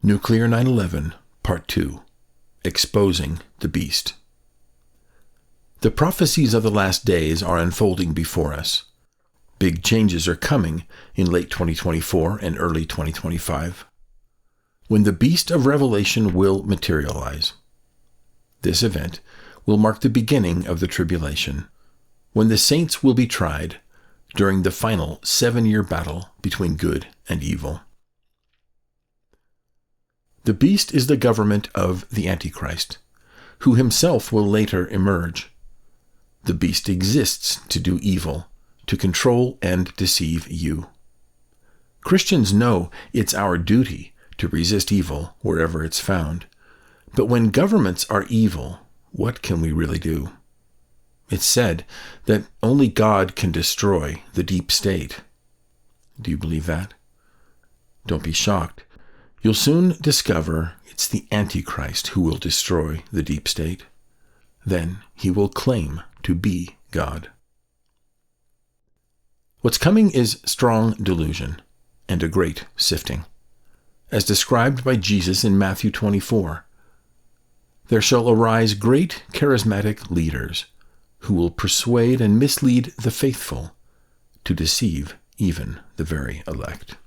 Nuclear 911, Part 2, Exposing the Beast. The prophecies of the last days are unfolding before us. Big changes are coming in late 2024 and early 2025, when the beast of Revelation will materialize. This event will mark the beginning of the tribulation, when the saints will be tried during the final 7-year battle between good and evil. The beast is the government of the Antichrist, who himself will later emerge. The beast exists to do evil, to control and deceive you. Christians know it's our duty to resist evil wherever it's found. But when governments are evil, what can we really do? It's said that only God can destroy the deep state. Do you believe that? Don't be shocked. You'll soon discover it's the Antichrist who will destroy the deep state. Then he will claim to be God. What's coming is strong delusion and a great sifting. As described by Jesus in Matthew 24, there shall arise great charismatic leaders who will persuade and mislead the faithful to deceive even the very elect.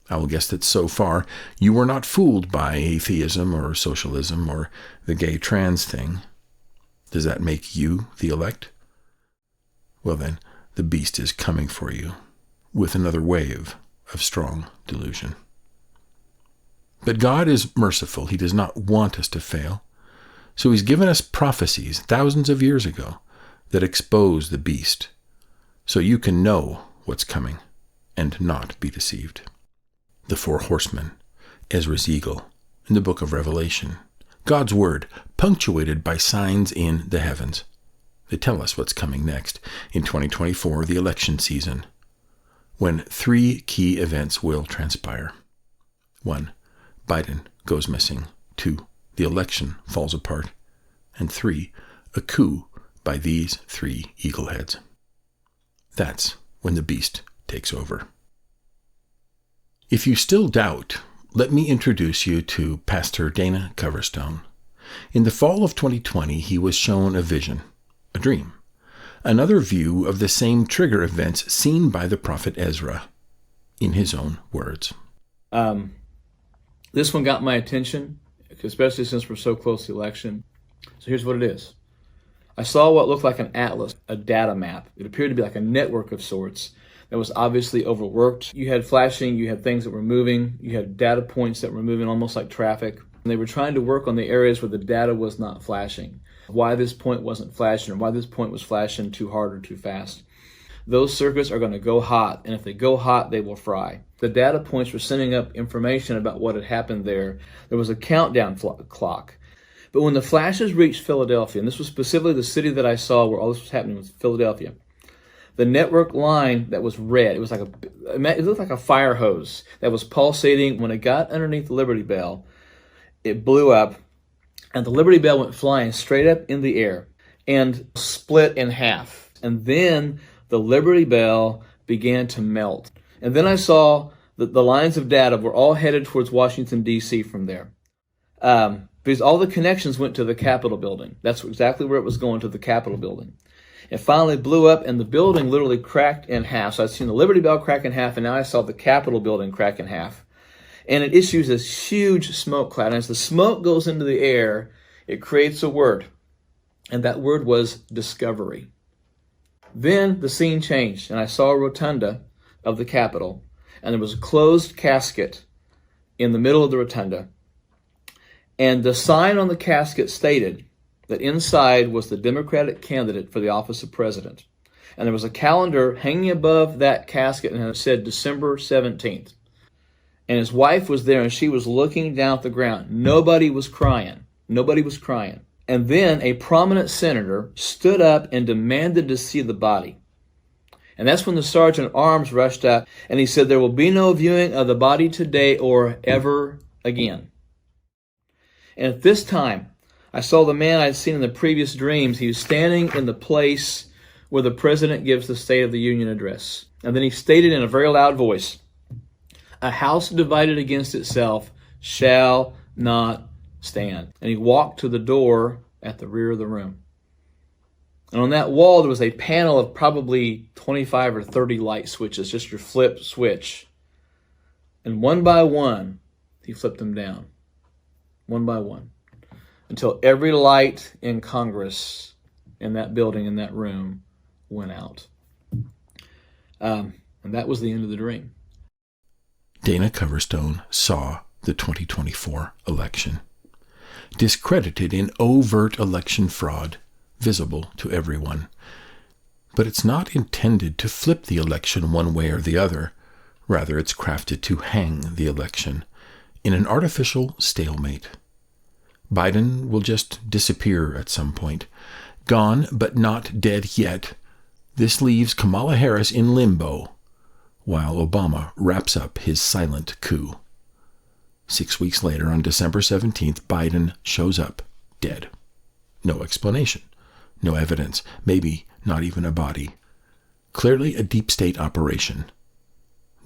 I will guess that so far you were not fooled by atheism or socialism or the gay trans thing. Does that make you the elect? Well then, the beast is coming for you with another wave of strong delusion. But God is merciful. He does not want us to fail. So he's given us prophecies thousands of years ago that expose the beast, so you can know what's coming and not be deceived. The 4 horsemen, Ezra's eagle, in the book of Revelation, God's word punctuated by signs in the heavens. They tell us what's coming next in 2024, the election season, when 3 key events will transpire. 1. Biden goes missing. 2. The election falls apart. And 3. A coup by these 3 eagleheads. That's when the beast takes over. If you still doubt, let me introduce you to Pastor Dana Coverstone. In the fall of 2020, he was shown a vision, a dream, another view of the same trigger events seen by the prophet Ezra, in his own words. This one got my attention, especially since we're so close to the election. So here's what it is. I saw what looked like an atlas, a data map. It appeared to be like a network of sorts that was obviously overworked. You had flashing, you had things that were moving, you had data points that were moving almost like traffic. And they were trying to work on the areas where the data was not flashing. Why this point wasn't flashing, or why this point was flashing too hard or too fast. Those circuits are going to go hot, and if they go hot, they will fry. The data points were sending up information about what had happened there. There was a countdown clock. But when the flashes reached Philadelphia, and this was specifically the city that I saw where all this was happening, was Philadelphia, the network line that was red, it looked like a fire hose that was pulsating. When it got underneath the Liberty Bell, it blew up, and the Liberty Bell went flying straight up in the air and split in half. And then the Liberty Bell began to melt. And then I saw that the lines of data were all headed towards Washington, D.C. from there. Because all the connections went to the Capitol building. That's exactly where it was going, to the Capitol building. It finally blew up, and the building literally cracked in half. So I'd seen the Liberty Bell crack in half, and now I saw the Capitol building crack in half. And it issues this huge smoke cloud. And as the smoke goes into the air, it creates a word. And that word was discovery. Then the scene changed, and I saw a rotunda of the Capitol, and there was a closed casket in the middle of the rotunda. And the sign on the casket stated that inside was the Democratic candidate for the office of president. And there was a calendar hanging above that casket, and it said December 17th. And his wife was there, and she was looking down at the ground. Nobody was crying. Nobody was crying. And then a prominent senator stood up and demanded to see the body. And that's when the sergeant at arms rushed out, and he said, "There will be no viewing of the body today or ever again." And at this time, I saw the man I'd seen in the previous dreams. He was standing in the place where the president gives the State of the Union address. And then he stated in a very loud voice, "A house divided against itself shall not stand. And he walked to the door at the rear of the room. And on that wall, there was a panel of probably 25 or 30 light switches, just your flip switch. And one by one, he flipped them down. One by one. Until every light in Congress, in that building, in that room, went out. And that was the end of the dream. Dana Coverstone saw the 2024 election, discredited in overt election fraud, visible to everyone. But it's not intended to flip the election one way or the other. Rather, it's crafted to hang the election in an artificial stalemate. Biden will just disappear at some point. Gone, but not dead yet. This leaves Kamala Harris in limbo, while Obama wraps up his silent coup. 6 weeks later, on December 17th, Biden shows up, dead. No explanation, no evidence, maybe not even a body. Clearly a deep state operation.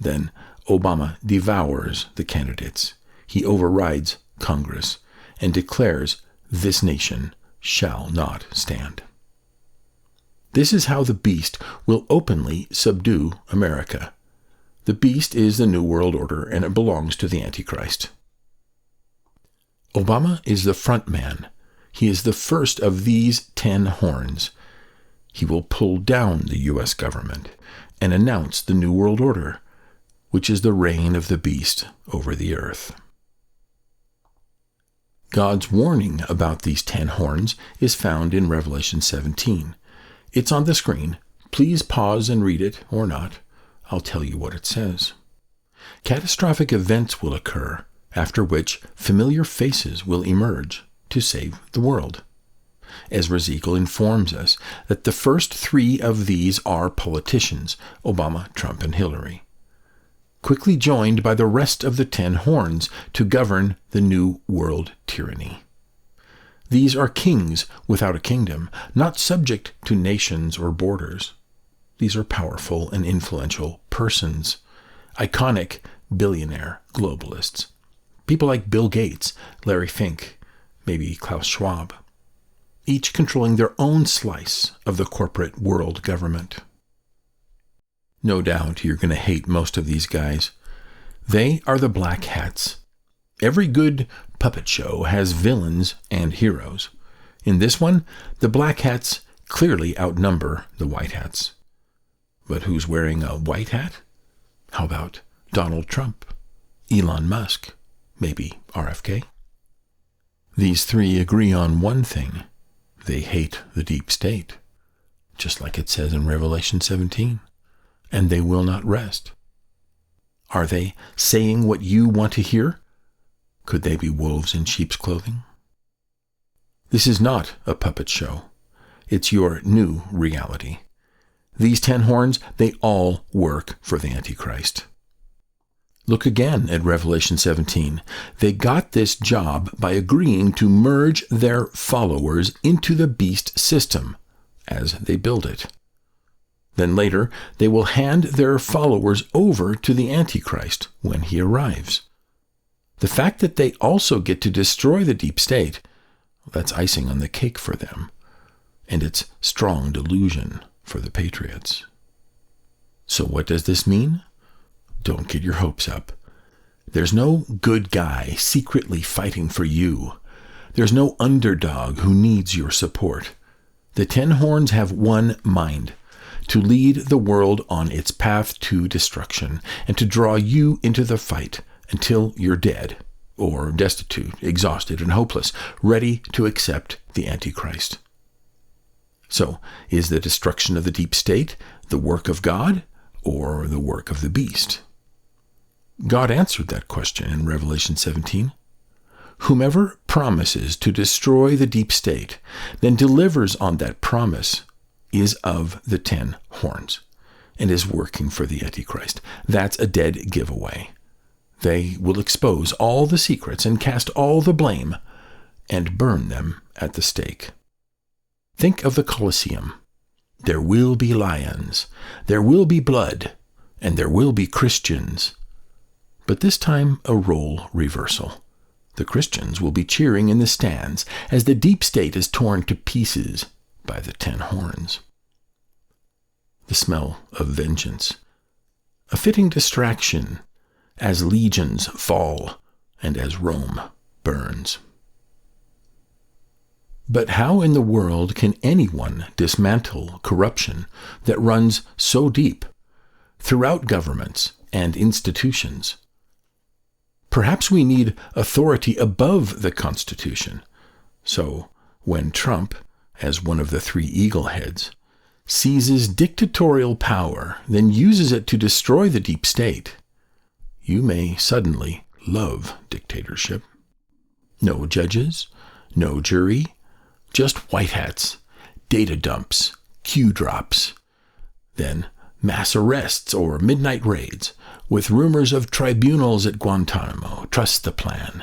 Then Obama devours the candidates. He overrides Congress and declares this nation shall not stand. This is how the beast will openly subdue America. The beast is the New World Order, and it belongs to the Antichrist. Obama is the front man. He is the first of these 10 horns. He will pull down the U.S. government and announce the New World Order, which is the reign of the beast over the earth. God's warning about these 10 horns is found in Revelation 17. It's on the screen. Please pause and read it, or not. I'll tell you what it says. Catastrophic events will occur, after which familiar faces will emerge to save the world. Ezra Ezekiel informs us that the first 3 of these are politicians, Obama, Trump, and Hillary, quickly joined by the rest of the 10 horns to govern the new world tyranny. These are kings without a kingdom, not subject to nations or borders. These are powerful and influential persons, iconic billionaire globalists. People like Bill Gates, Larry Fink, maybe Klaus Schwab, each controlling their own slice of the corporate world government. No doubt you're going to hate most of these guys. They are the black hats. Every good puppet show has villains and heroes. In this one, the black hats clearly outnumber the white hats. But who's wearing a white hat? How about Donald Trump, Elon Musk, maybe RFK? These 3 agree on one thing. They hate the deep state, just like it says in Revelation 17. And they will not rest. Are they saying what you want to hear? Could they be wolves in sheep's clothing? This is not a puppet show. It's your new reality. These 10 horns, they all work for the Antichrist. Look again at Revelation 17. They got this job by agreeing to merge their followers into the beast system as they build it. Then later, they will hand their followers over to the Antichrist when he arrives. The fact that they also get to destroy the deep state, that's icing on the cake for them, and it's strong delusion for the patriots. So what does this mean? Don't get your hopes up. There's no good guy secretly fighting for you. There's no underdog who needs your support. The 10 horns have one mind: to lead the world on its path to destruction, and to draw you into the fight until you're dead, or destitute, exhausted, and hopeless, ready to accept the Antichrist. So, is the destruction of the deep state the work of God, or the work of the beast? God answered that question in Revelation 17. Whomever promises to destroy the deep state, then delivers on that promise, is of the 10 horns and is working for the Antichrist. That's a dead giveaway. They will expose all the secrets and cast all the blame and burn them at the stake. Think of the Colosseum. There will be lions, there will be blood, and there will be Christians. But this time a role reversal. The Christians will be cheering in the stands as the deep state is torn to pieces by the 10 horns. The smell of vengeance, a fitting distraction as legions fall and as Rome burns. But how in the world can anyone dismantle corruption that runs so deep throughout governments and institutions? Perhaps we need authority above the Constitution. So when Trump, as one of the 3 eagle heads, seizes dictatorial power, then uses it to destroy the deep state, you may suddenly love dictatorship. No judges, no jury, just white hats, data dumps, Q drops, then mass arrests or midnight raids with rumors of tribunals at Guantanamo. Trust the plan.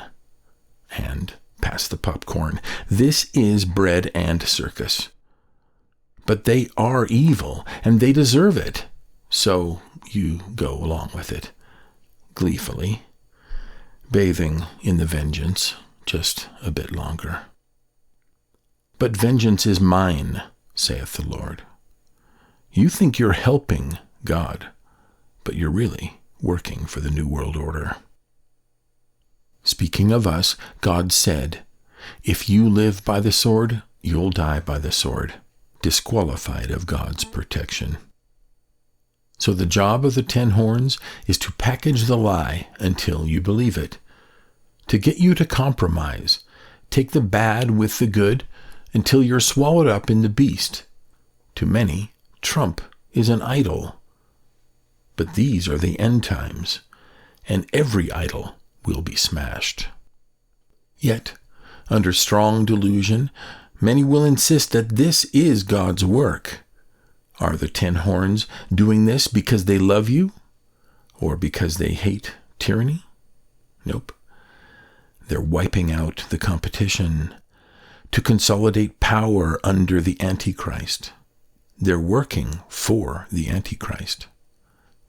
And pass the popcorn. This is bread and circus. But they are evil, and they deserve it. So you go along with it, gleefully, bathing in the vengeance just a bit longer. But vengeance is mine, saith the Lord. You think you're helping God, but you're really working for the New World Order. Speaking of us, God said, if you live by the sword, you'll die by the sword, disqualified of God's protection. So the job of the 10 horns is to package the lie until you believe it, to get you to compromise, take the bad with the good until you're swallowed up in the beast. To many, Trump is an idol. But these are the end times, and every idol will be smashed. Yet, under strong delusion, many will insist that this is God's work. Are the 10 horns doing this because they love you, or because they hate tyranny? Nope. They're wiping out the competition to consolidate power under the Antichrist. They're working for the Antichrist.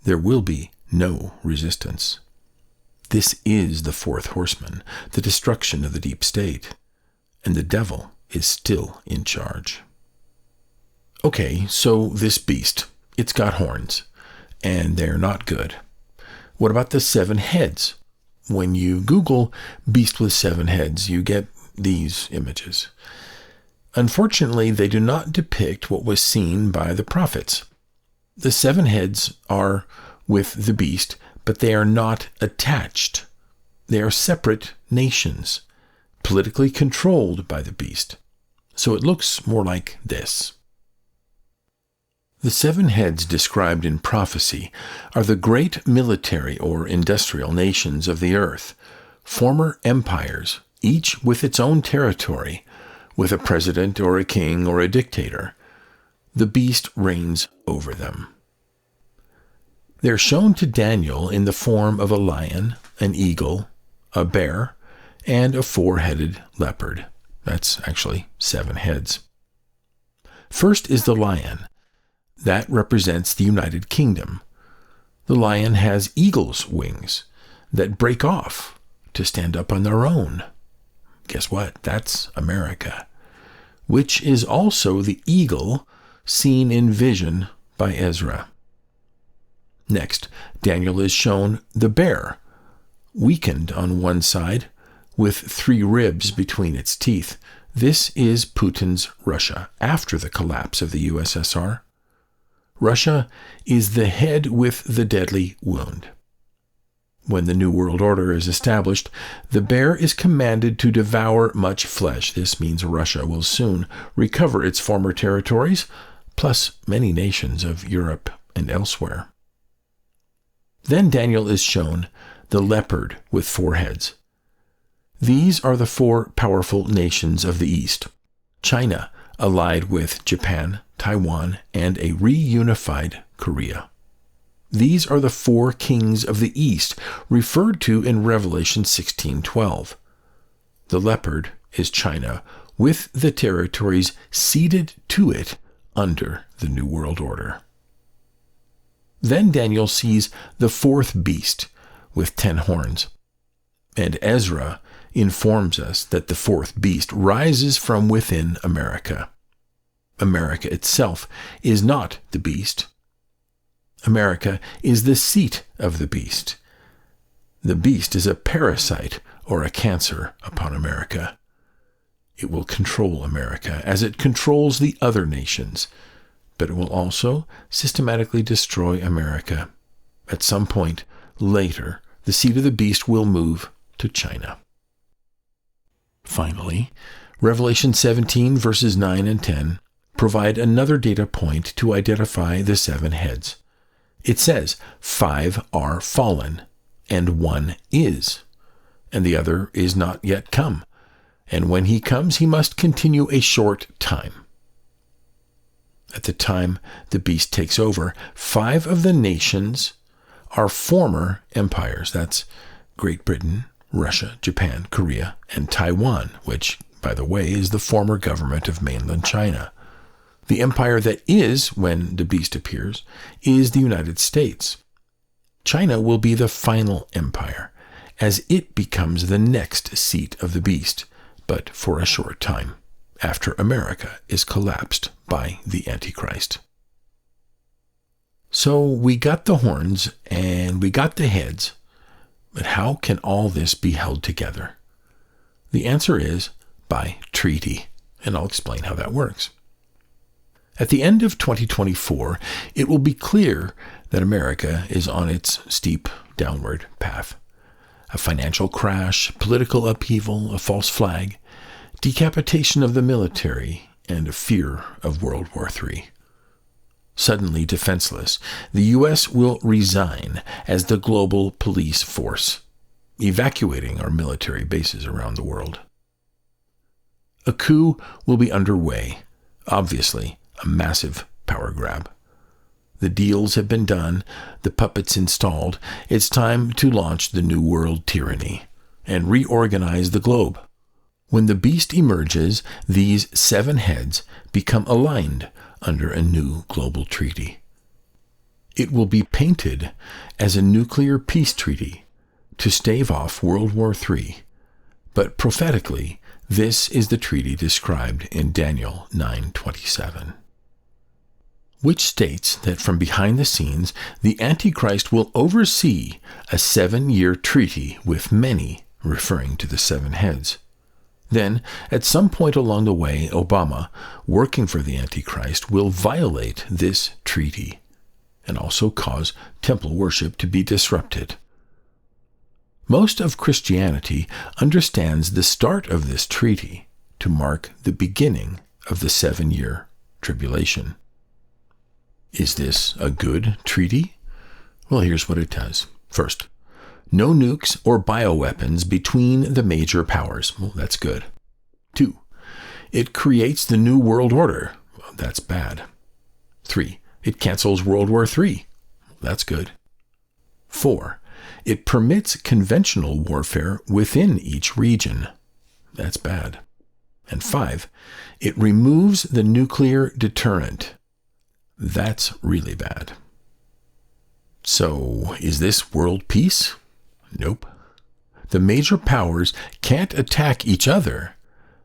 There will be no resistance. This is the 4th horseman, the destruction of the deep state, and the devil is still in charge. Okay, so this beast, it's got horns, and they're not good. What about the 7 heads? When you Google beast with 7 heads, you get these images. Unfortunately, they do not depict what was seen by the prophets. The 7 heads are with the beast, but they are not attached. They are separate nations, politically controlled by the beast. So it looks more like this. The 7 heads described in prophecy are the great military or industrial nations of the earth, former empires, each with its own territory, with a president or a king or a dictator. The beast reigns over them. They're shown to Daniel in the form of a lion, an eagle, a bear, and a 4-headed leopard. That's actually 7 heads. First is the lion. That represents the United Kingdom. The lion has eagle's wings that break off to stand up on their own. Guess what? That's America, which is also the eagle seen in vision by Ezra. Next, Daniel is shown the bear, weakened on one side, with 3 ribs between its teeth. This is Putin's Russia after the collapse of the USSR. Russia is the head with the deadly wound. When the New World Order is established, the bear is commanded to devour much flesh. This means Russia will soon recover its former territories, plus many nations of Europe and elsewhere. Then Daniel is shown the leopard with 4 heads. These are the 4 powerful nations of the East. China, allied with Japan, Taiwan, and a reunified Korea. These are the 4 kings of the East, referred to in Revelation 16:12. The leopard is China, with the territories ceded to it under the New World Order. Then Daniel sees the 4th beast with 10 horns. And Ezra informs us that the fourth beast rises from within America. America itself is not the beast. America is the seat of the beast. The beast is a parasite or a cancer upon America. It will control America as it controls the other nations, but it will also systematically destroy America. At some point later, the seat of the beast will move to China. Finally, Revelation 17 verses 9 and 10 provide another data point to identify the 7 heads. It says, 5 are fallen, and 1 is, and the other is not yet come. And when he comes, he must continue a short time. At the time the beast takes over, 5 of the nations are former empires. That's Great Britain, Russia, Japan, Korea, and Taiwan, which, by the way, is the former government of mainland China. The empire that is, when the beast appears, is the United States. China will be the final empire, as it becomes the next seat of the beast, but for a short time, after America is collapsed by the Antichrist. So we got the horns and we got the heads, but how can all this be held together? The answer is by treaty, and I'll explain how that works. At the end of 2024, it will be clear that America is on its steep downward path. A financial crash, political upheaval, a false flag, decapitation of the military, and a fear of World War III. Suddenly defenseless, the U.S. will resign as the global police force, evacuating our military bases around the world. A coup will be underway, obviously a massive power grab. The deals have been done, the puppets installed. It's time to launch the New World tyranny and reorganize the globe. When the beast emerges, these 7 heads become aligned under a new global treaty. It will be painted as a nuclear peace treaty to stave off World War III, but prophetically, this is the treaty described in Daniel 9:27. Which states that from behind the scenes, the Antichrist will oversee a 7-year treaty with many, referring to the 7 heads. Then, at some point along the way, Obama, working for the Antichrist, will violate this treaty and also cause temple worship to be disrupted. Most of Christianity understands the start of this treaty to mark the beginning of the 7-year tribulation. Is this a good treaty? Well, here's what it does. First, no nukes or bioweapons between the major powers. Well, that's good. 2, it creates the New World Order. Well, that's bad. 3, it cancels World War III. Well, that's good. 4, it permits conventional warfare within each region. That's bad. And 5, it removes the nuclear deterrent. That's really bad. So, is this world peace? Nope. The major powers can't attack each other,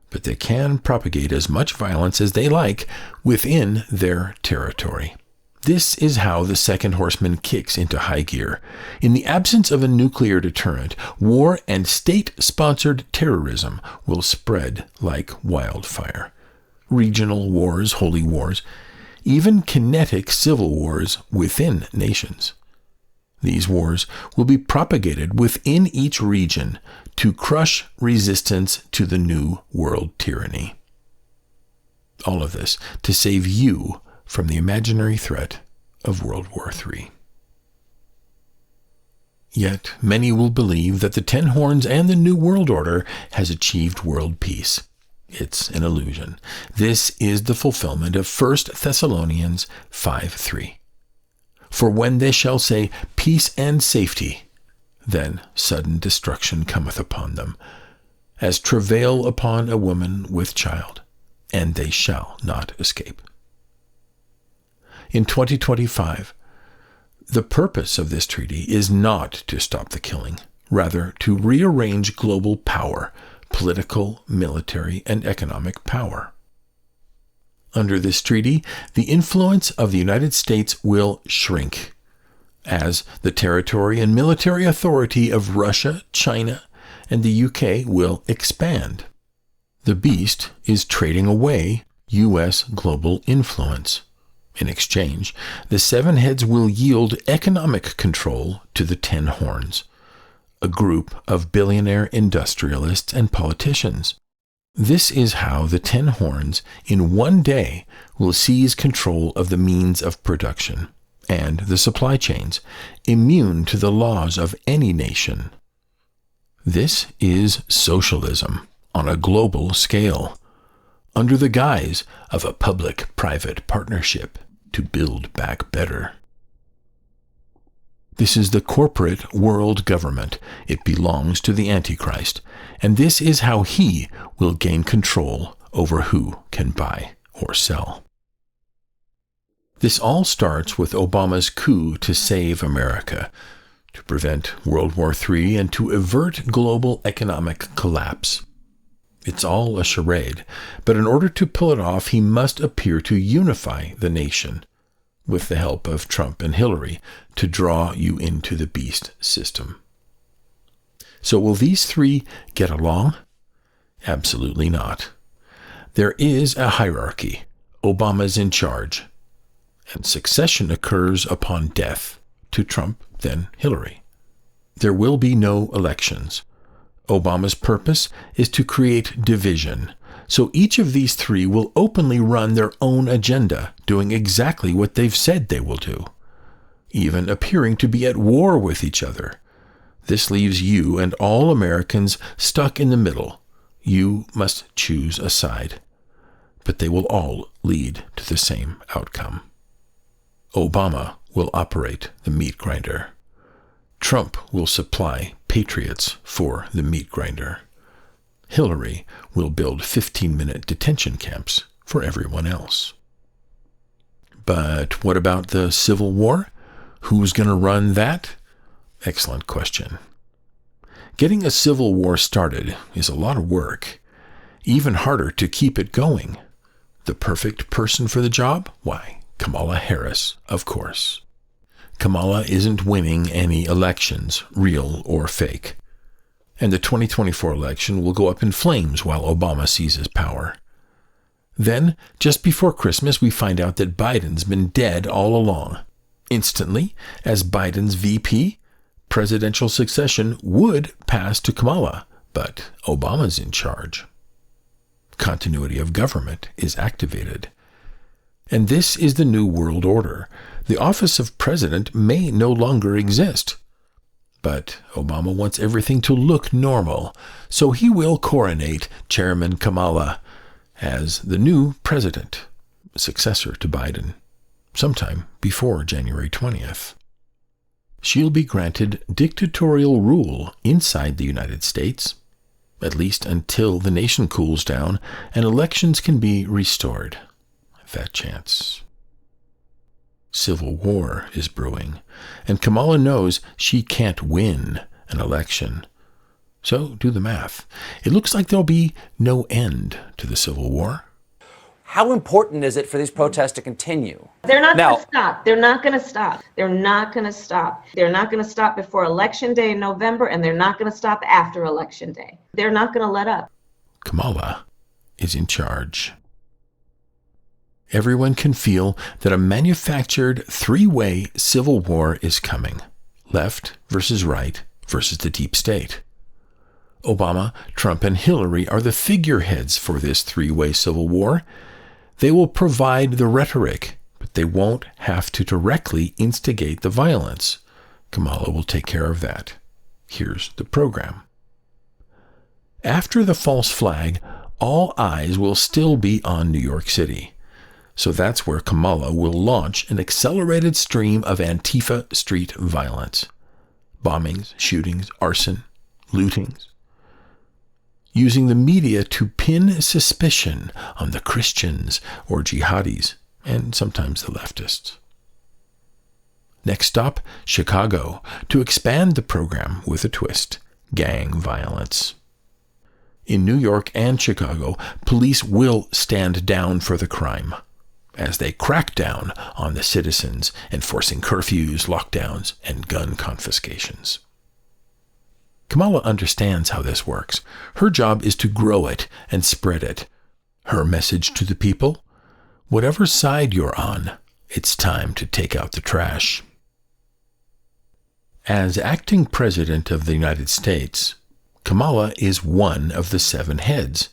but they can propagate as much violence as they like within their territory. This is how the second horseman kicks into high gear. In the absence of a nuclear deterrent, war and state-sponsored terrorism will spread like wildfire. Regional wars, holy wars, even kinetic civil wars within nations. These wars will be propagated within each region to crush resistance to the New World tyranny. All of this to save you from the imaginary threat of World War III. Yet many will believe that the 10 horns and the New World Order has achieved world peace. It's an illusion. This is the fulfillment of 1 Thessalonians 5:3. For when they shall say, peace and safety, then sudden destruction cometh upon them, as travail upon a woman with child, and they shall not escape. In 2025, the purpose of this treaty is not to stop the killing. rather to rearrange global power, political, military, and economic power. Under this treaty, the influence of the United States will shrink, as the territory and military authority of Russia, China, and the UK will expand. The beast is trading away U.S. global influence. In exchange, the seven heads will yield economic control to the 10 horns, a group of billionaire industrialists and politicians. This is how the 10 horns in one day will seize control of the means of production and the supply chains, immune to the laws of any nation. This is socialism on a global scale, under the guise of a public-private partnership to build back better. This is the corporate world government. It belongs to the Antichrist, and this is how he will gain control over who can buy or sell. This all starts with Obama's coup to save America, to prevent World War III and to avert global economic collapse. It's all a charade, but in order to pull it off, he must appear to unify the nation, with the help of Trump and Hillary, to draw you into the beast system. So will these three get along? Absolutely not. There is a hierarchy. Obama's in charge, and succession occurs upon death, to Trump, then Hillary. There will be no elections. Obama's purpose is to create division, so each of these three will openly run their own agenda, doing exactly what they've said they will do, even appearing to be at war with each other. This leaves you and all Americans stuck in the middle. You must choose a side, but they will all lead to the same outcome. Obama will operate the meat grinder. Trump will supply patriots for the meat grinder. Hillary will build 15-minute detention camps for everyone else. But what about the Civil War? Who's going to run that? Excellent question. Getting a civil war started is a lot of work. Even harder to keep it going. The perfect person for the job? Why, Kamala Harris, of course. Kamala isn't winning any elections, real or fake. And the 2024 election will go up in flames while Obama seizes power. Then, just before Christmas, we find out that Biden's been dead all along. Instantly, as Biden's VP, presidential succession would pass to Kamala, but Obama's in charge. Continuity of government is activated. And this is the new world order. The office of president may no longer exist. But Obama wants everything to look normal, so he will coronate Chairman Kamala as the new president, successor to Biden, sometime before January 20th. She'll be granted dictatorial rule inside the United States, at least until the nation cools down and elections can be restored. That chance. Civil war is brewing, and Kamala knows she can't win an election. So do the math. It looks like there'll be no end to the Civil War. How important is it for these protests to continue? They're not going to stop. They're not going to stop. They're not going to stop. They're not going to stop before Election Day in November, and they're not going to stop after Election Day. They're not going to let up. Kamala is in charge. Everyone can feel that a manufactured three-way civil war is coming. Left versus right versus the deep state. Obama, Trump, and Hillary are the figureheads for this three-way civil war. They will provide the rhetoric, but they won't have to directly instigate the violence. Kamala will take care of that. Here's the program. After the false flag, all eyes will still be on New York City. So that's where Kamala will launch an accelerated stream of Antifa street violence. Bombings, shootings, arson, lootings. Using the media to pin suspicion on the Christians or jihadis, and sometimes the leftists. Next stop, Chicago, to expand the program with a twist: gang violence. In New York and Chicago, police will stand down for the crime as they crack down on the citizens, enforcing curfews, lockdowns, and gun confiscations. Kamala understands how this works. Her job is to grow it and spread it. Her message to the people: whatever side you're on, it's time to take out the trash. As acting president of the United States, Kamala is one of the 7 heads.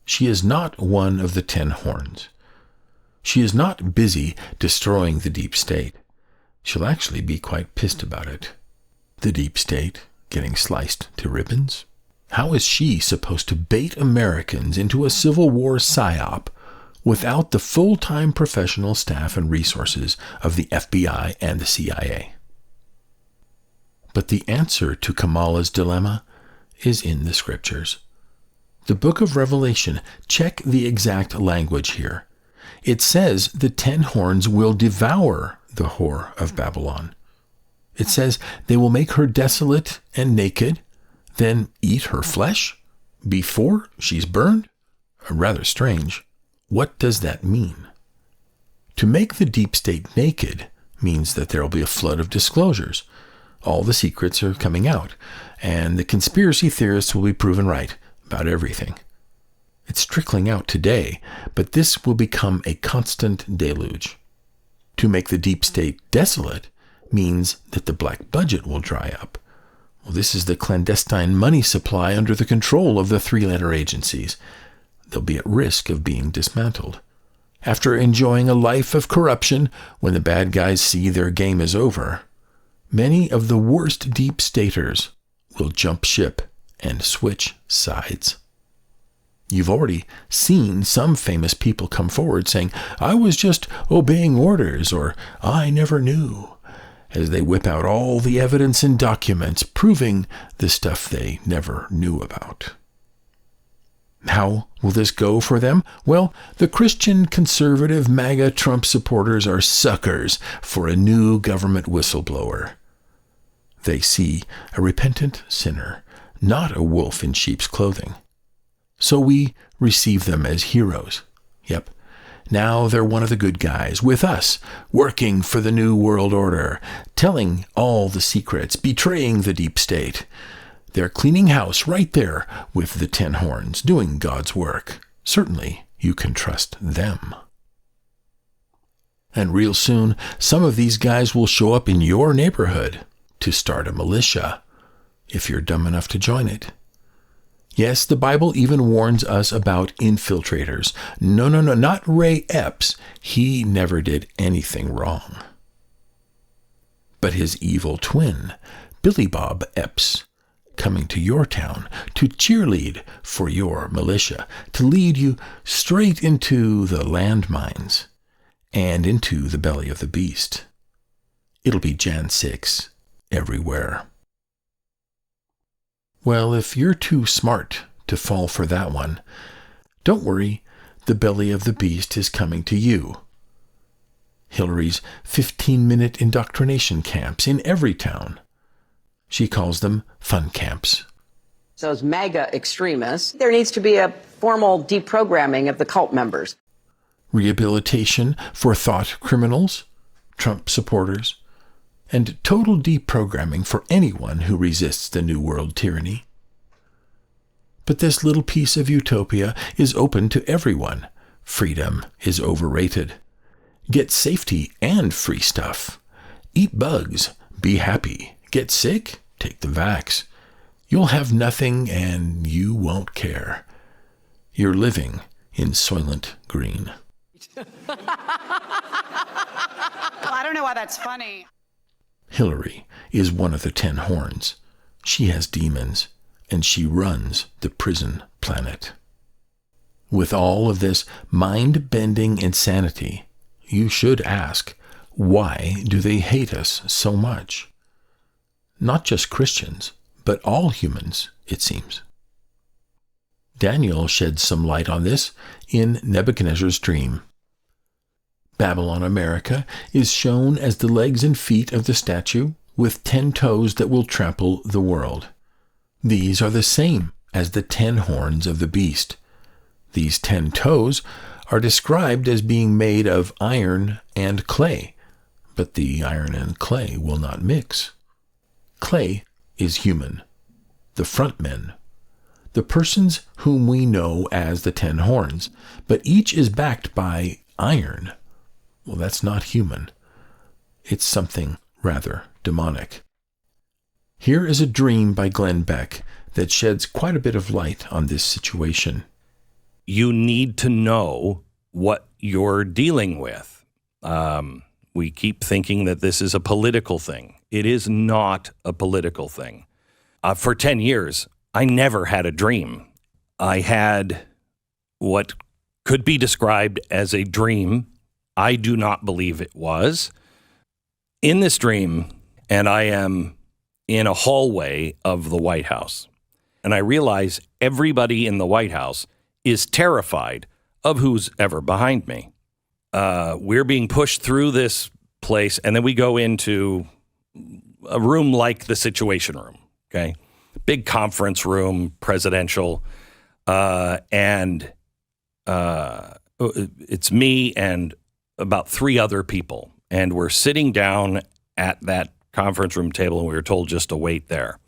She is not one of the 10 horns. She is not busy destroying the deep state. She'll actually be quite pissed about it. The deep state getting sliced to ribbons? How is she supposed to bait Americans into a Civil War psyop without the full-time professional staff and resources of the FBI and the CIA? But the answer to Kamala's dilemma is in the scriptures. The book of Revelation, check the exact language here. It says the 10 horns will devour the whore of Babylon. It says they will make her desolate and naked, then eat her flesh before she's burned? Rather strange. What does that mean? To make the deep state naked means that there will be a flood of disclosures. All the secrets are coming out, and the conspiracy theorists will be proven right about everything. It's trickling out today, but this will become a constant deluge. To make the deep state desolate means that the black budget will dry up. Well, this is the clandestine money supply under the control of the 3-letter agencies. They'll be at risk of being dismantled. After enjoying a life of corruption, when the bad guys see their game is over, many of the worst deep staters will jump ship and switch sides. You've already seen some famous people come forward saying, "I was just obeying orders," or "I never knew," as they whip out all the evidence and documents proving the stuff they never knew about. How will this go for them? Well, the Christian conservative MAGA Trump supporters are suckers for a new government whistleblower. They see a repentant sinner, not a wolf in sheep's clothing. So we receive them as heroes. Yep, now they're one of the good guys with us, working for the New World Order, telling all the secrets, betraying the deep state. They're cleaning house right there with the 10 horns, doing God's work. Certainly, you can trust them. And real soon, some of these guys will show up in your neighborhood to start a militia, if you're dumb enough to join it. Yes, the Bible even warns us about infiltrators. No, not Ray Epps. He never did anything wrong. But his evil twin, Billy Bob Epps, coming to your town to cheerlead for your militia, to lead you straight into the landmines and into the belly of the beast. It'll be Jan 6 everywhere. Well, if you're too smart to fall for that one, don't worry, the belly of the beast is coming to you. Hillary's 15-minute indoctrination camps in every town. She calls them fun camps. Those MAGA extremists, there needs to be a formal deprogramming of the cult members. Rehabilitation for thought criminals, Trump supporters, and total deprogramming for anyone who resists the New World tyranny. But this little piece of utopia is open to everyone. Freedom is overrated. Get safety and free stuff. Eat bugs. Be happy. Get sick? Take the vax. You'll have nothing and you won't care. You're living in Soylent Green. Well, I don't know why that's funny. Hillary is one of the 10 horns. She has demons, and she runs the prison planet. With all of this mind-bending insanity, you should ask, why do they hate us so much? Not just Christians, but all humans, it seems. Daniel sheds some light on this in Nebuchadnezzar's dream. Babylon America is shown as the legs and feet of the statue with 10 toes that will trample the world. These are the same as the 10 horns of the beast. These 10 toes are described as being made of iron and clay, but the iron and clay will not mix. Clay is human, the front men, the persons whom we know as the 10 horns, but each is backed by iron. Well, that's not human. It's something rather demonic. Here is a dream by Glenn Beck that sheds quite a bit of light on this situation. You need to know what you're dealing with. We keep thinking that this is a political thing. It is not a political thing. For 10 years, I never had a dream. I had what could be described as a dream. I do not believe it was. In this dream, and I am in a hallway of the White House, and I realize everybody in the White House is terrified of who's ever behind me. We're being pushed through this place, and then we go into a room like the Situation Room, okay? Big conference room, presidential, and it's me and about 3 other people, and we're sitting down at that conference room table, and we were told just to wait there.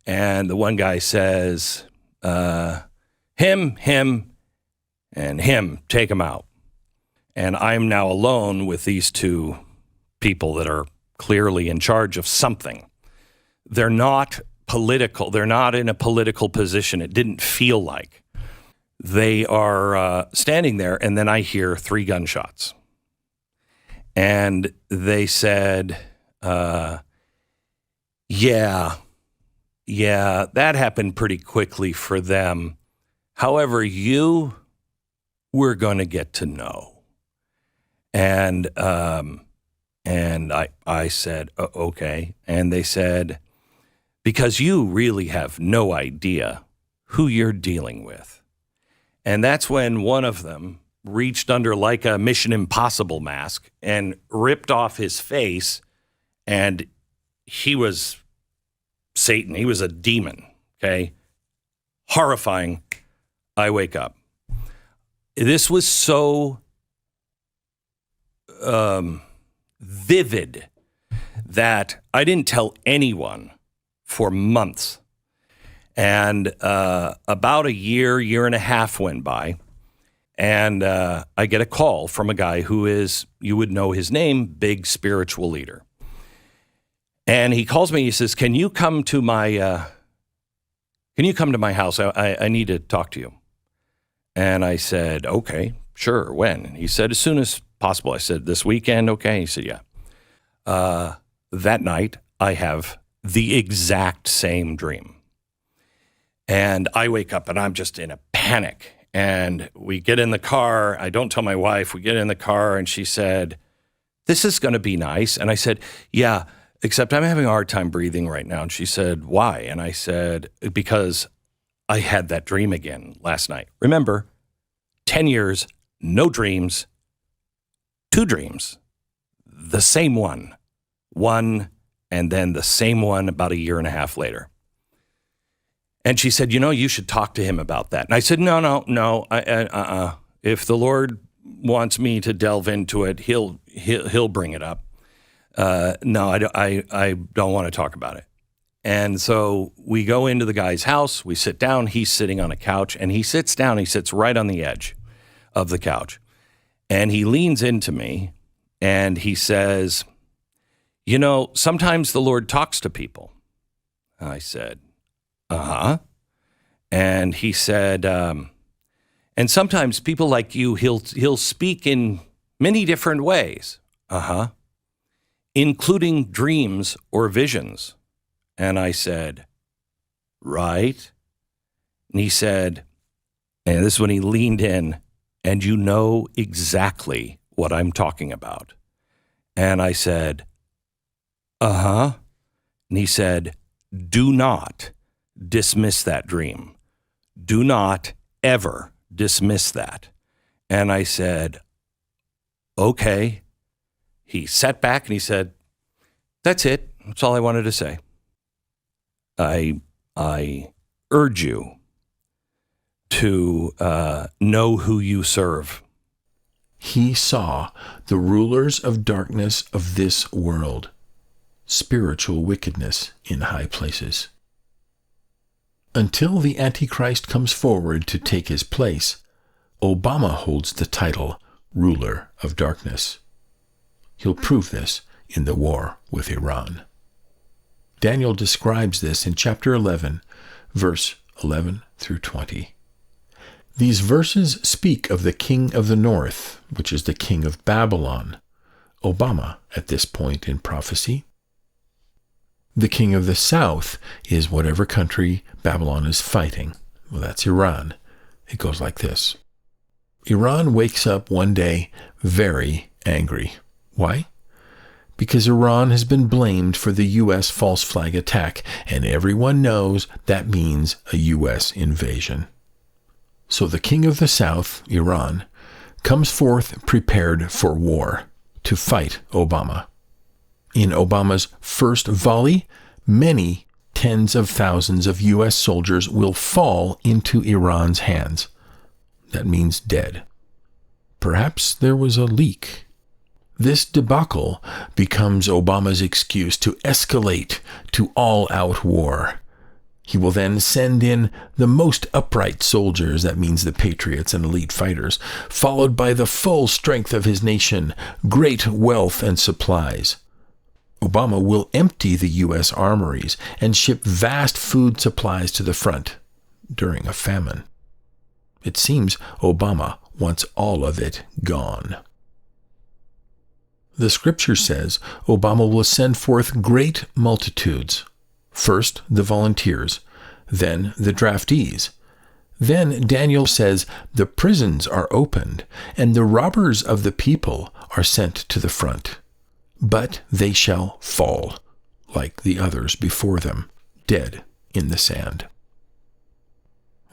And the one guy says, him, and him, take him out. And I'm now alone with these 2 people that are clearly in charge of something. They're not political. They're not in a political position. It didn't feel like. They are standing there, and then I hear 3 gunshots. And they said, yeah, that happened pretty quickly for them. However, we're going to get to know. And I said, okay. And they said, because you really have no idea who you're dealing with. And that's when one of them reached under like a Mission Impossible mask and ripped off his face, and he was Satan. He was a demon, okay? Horrifying. I wake up. This was so vivid that I didn't tell anyone for months. And about a year and a half went by, and I get a call from a guy who is, you would know his name, big spiritual leader. And he calls me, he says, can you come to my house? I need to talk to you. And I said, okay, sure, when? And he said, as soon as possible. I said, this weekend, okay? He said, yeah. That night, I have the exact same dream. And I wake up and I'm just in a panic. And we get in the car. I don't tell my wife. We get in the car and she said, this is going to be nice. And I said, yeah, except I'm having a hard time breathing right now. And she said, why? And I said, because I had that dream again last night. Remember, 10 years, no dreams, 2 dreams, the same one, and then the same one about a year and a half later. And she said, you should talk to him about that. And I said, no. If the Lord wants me to delve into it, he'll bring it up. No, I don't want to talk about it. And so we go into the guy's house, we sit down, he's sitting on a couch, and he sits down, he sits right on the edge of the couch. And he leans into me and he says, sometimes the Lord talks to people. I said, uh-huh. And he said, and sometimes people like you, he'll speak in many different ways. Uh-huh. Including dreams or visions. And I said, right. And he said, and this is when he leaned in, and you know exactly what I'm talking about. And I said, uh-huh. And he said, do not dismiss that dream. Do not ever dismiss that. And I said, okay. he sat back and he said, "That's it. That's all I wanted to say. I urge you to know who you serve." He saw the rulers of darkness of this world, spiritual wickedness in high places. Until the Antichrist comes forward to take his place, Obama holds the title ruler of darkness. He'll prove this in the war with Iran. Daniel describes this in chapter 11, verse 11 through 20. These verses speak of the king of the north, which is the king of Babylon, Obama at this point in prophecy. The king of the south is whatever country Babylon is fighting. Well, that's Iran. It goes like this. Iran wakes up one day very angry. Why? Because Iran has been blamed for the U.S. false flag attack, and everyone knows that means a U.S. invasion. So the king of the south, Iran, comes forth prepared for war to fight Obama. In Obama's first volley, many tens of thousands of U.S. soldiers will fall into Iran's hands. That means dead. Perhaps there was a leak. This debacle becomes Obama's excuse to escalate to all-out war. He will then send in the most upright soldiers, that means the patriots and elite fighters, followed by the full strength of his nation, great wealth and supplies. Obama will empty the U.S. armories and ship vast food supplies to the front during a famine. It seems Obama wants all of it gone. The scripture says Obama will send forth great multitudes. First, the volunteers, then the draftees. Then Daniel says the prisons are opened, and the robbers of the people are sent to the front. But they shall fall, like the others before them, dead in the sand.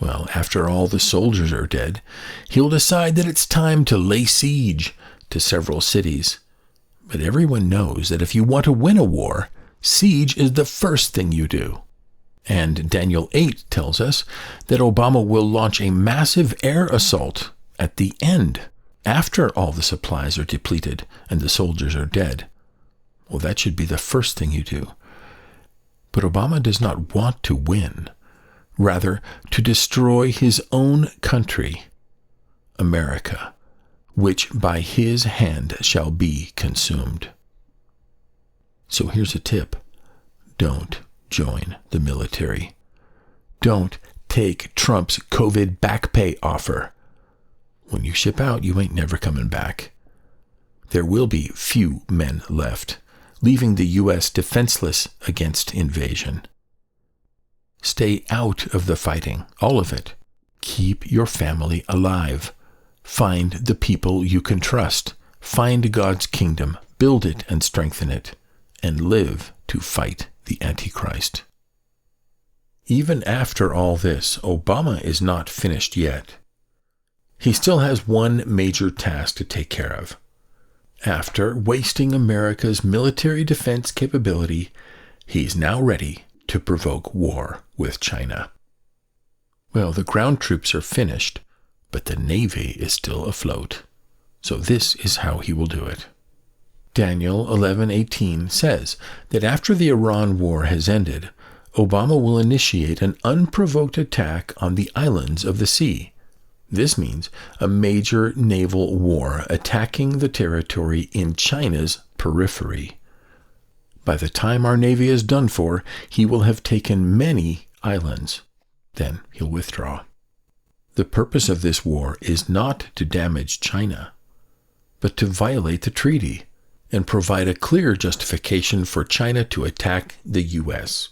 Well, after all the soldiers are dead, he'll decide that it's time to lay siege to several cities. But everyone knows that if you want to win a war, siege is the first thing you do. And Daniel 8 tells us that Obama will launch a massive air assault at the end, after all the supplies are depleted and the soldiers are dead. Well, that should be the first thing you do. But Obama does not want to win, rather to destroy his own country, America, which by his hand shall be consumed. So here's a tip. Don't join the military. Don't take Trump's COVID back pay offer. When you ship out, you ain't never coming back. There will be few men left, leaving the U.S. defenseless against invasion. Stay out of the fighting, all of it. Keep your family alive. Find the people you can trust. Find God's kingdom, build it and strengthen it, and live to fight the Antichrist. Even after all this, Obama is not finished yet. He still has one major task to take care of. After wasting America's military defense capability, he's now ready to provoke war with China. Well, the ground troops are finished, but the Navy is still afloat. So this is how he will do it. Daniel 11:18 says that after the Iran war has ended, Obama will initiate an unprovoked attack on the islands of the sea. This means a major naval war attacking the territory in China's periphery. By the time our Navy is done for, he will have taken many islands. Then he'll withdraw. The purpose of this war is not to damage China, but to violate the treaty and provide a clear justification for China to attack the U.S.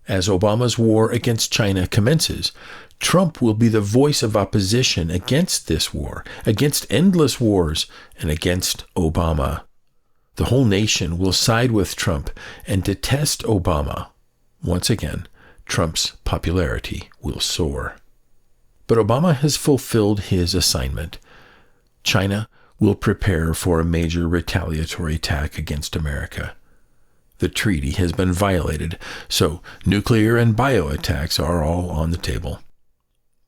As Obama's war against China commences, Trump will be the voice of opposition against this war, against endless wars, and against Obama. The whole nation will side with Trump and detest Obama. Once again, Trump's popularity will soar. But Obama has fulfilled his assignment. China will prepare for a major retaliatory attack against America. The treaty has been violated, so nuclear and bio attacks are all on the table.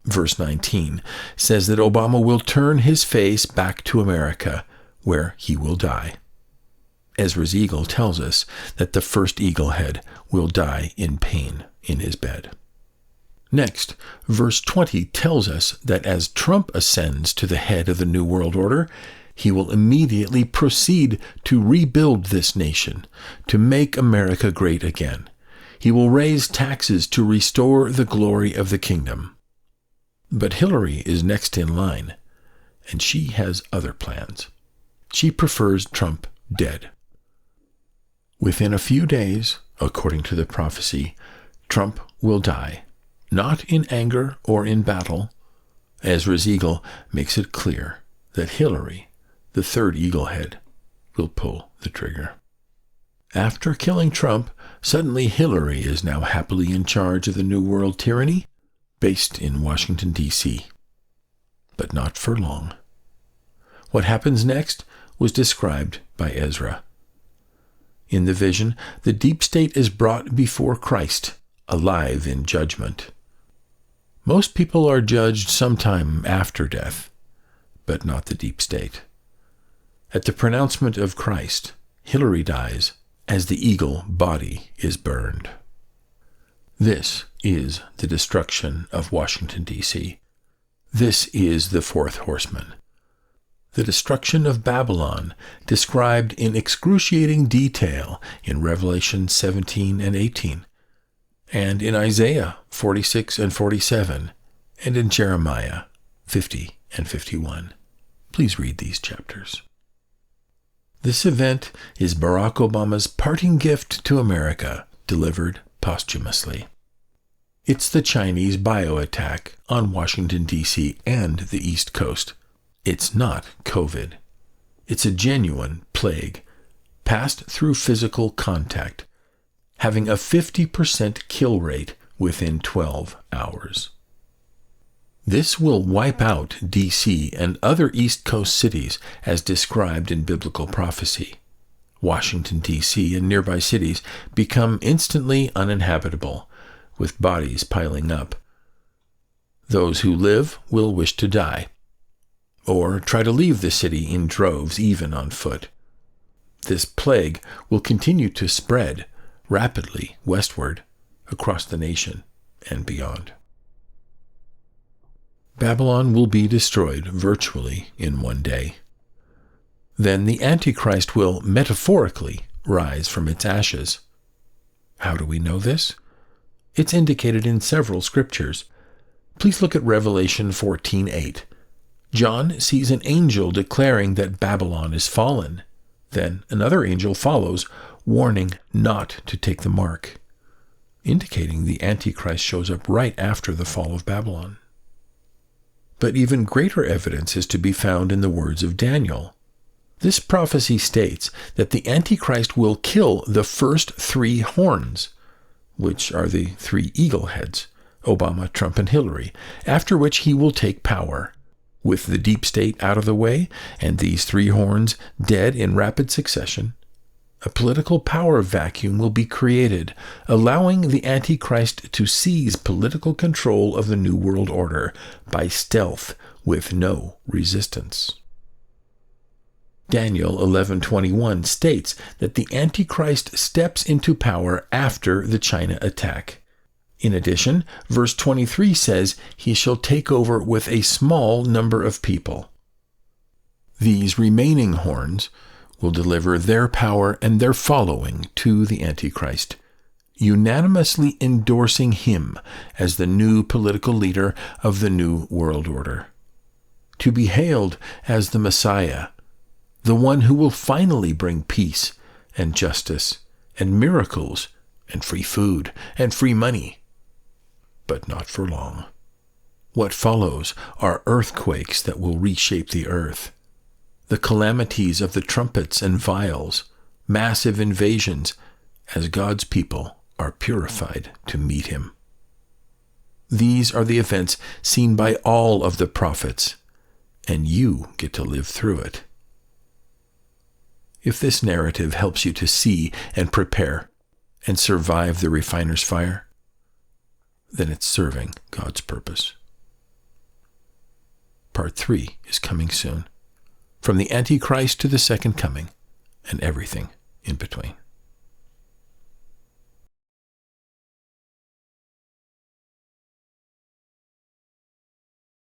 Verse 19 says that Obama will turn his face back to America, where he will die. Ezra's eagle tells us that the first eaglehead will die in pain in his bed. Next, verse 20 tells us that as Trump ascends to the head of the New World Order, he will immediately proceed to rebuild this nation, to make America great again. He will raise taxes to restore the glory of the kingdom. But Hillary is next in line, and she has other plans. She prefers Trump dead. Within a few days, according to the prophecy, Trump will die, not in anger or in battle. Ezra's eagle makes it clear that Hillary, the third eaglehead, will pull the trigger. After killing Trump, suddenly Hillary is now happily in charge of the New World tyranny, based in Washington, D.C. But not for long. What happens next was described by Ezra. In the vision, the deep state is brought before Christ, alive in judgment. Most people are judged sometime after death, but not the deep state. At the pronouncement of Christ, Hillary dies as the eagle body is burned. This is the destruction of Washington, D.C. This is the fourth horseman. The destruction of Babylon, described in excruciating detail in Revelation 17 and 18, and in Isaiah 46 and 47, and in Jeremiah 50 and 51. Please read these chapters. This event is Barack Obama's parting gift to America, delivered posthumously. It's the Chinese bio attack on Washington, D.C. and the East Coast. It's not COVID. It's a genuine plague, passed through physical contact, having a 50% kill rate within 12 hours. This will wipe out D.C. and other East Coast cities as described in biblical prophecy. Washington, D.C. and nearby cities become instantly uninhabitable, with bodies piling up. Those who live will wish to die, or try to leave the city in droves, even on foot. This plague will continue to spread rapidly westward across the nation and beyond. Babylon will be destroyed virtually in one day. Then the Antichrist will metaphorically rise from its ashes. How do we know this? It's indicated in several scriptures. Please look at Revelation 14:8. John sees an angel declaring that Babylon is fallen. Then another angel follows, warning not to take the mark, indicating the Antichrist shows up right after the fall of Babylon. But even greater evidence is to be found in the words of Daniel. This prophecy states that the Antichrist will kill the first 3 horns, which are the 3 eagle heads, Obama, Trump, and Hillary, after which he will take power. With the deep state out of the way and these 3 horns dead in rapid succession, a political power vacuum will be created, allowing the Antichrist to seize political control of the New World Order by stealth with no resistance. Daniel 11:21 states that the Antichrist steps into power after the China attack. In addition, verse 23 says he shall take over with a small number of people. These remaining horns will deliver their power and their following to the Antichrist, unanimously endorsing him as the new political leader of the New World Order, to be hailed as the Messiah, the one who will finally bring peace and justice and miracles and free food and free money. But not for long. What follows are earthquakes that will reshape the earth, the calamities of the trumpets and vials, massive invasions, as God's people are purified to meet him. These are the events seen by all of the prophets, and you get to live through it If this narrative helps you to see and prepare and survive the refiner's fire, then it's serving God's purpose. Part 3 is coming soon, from the Antichrist to the second coming and everything in between.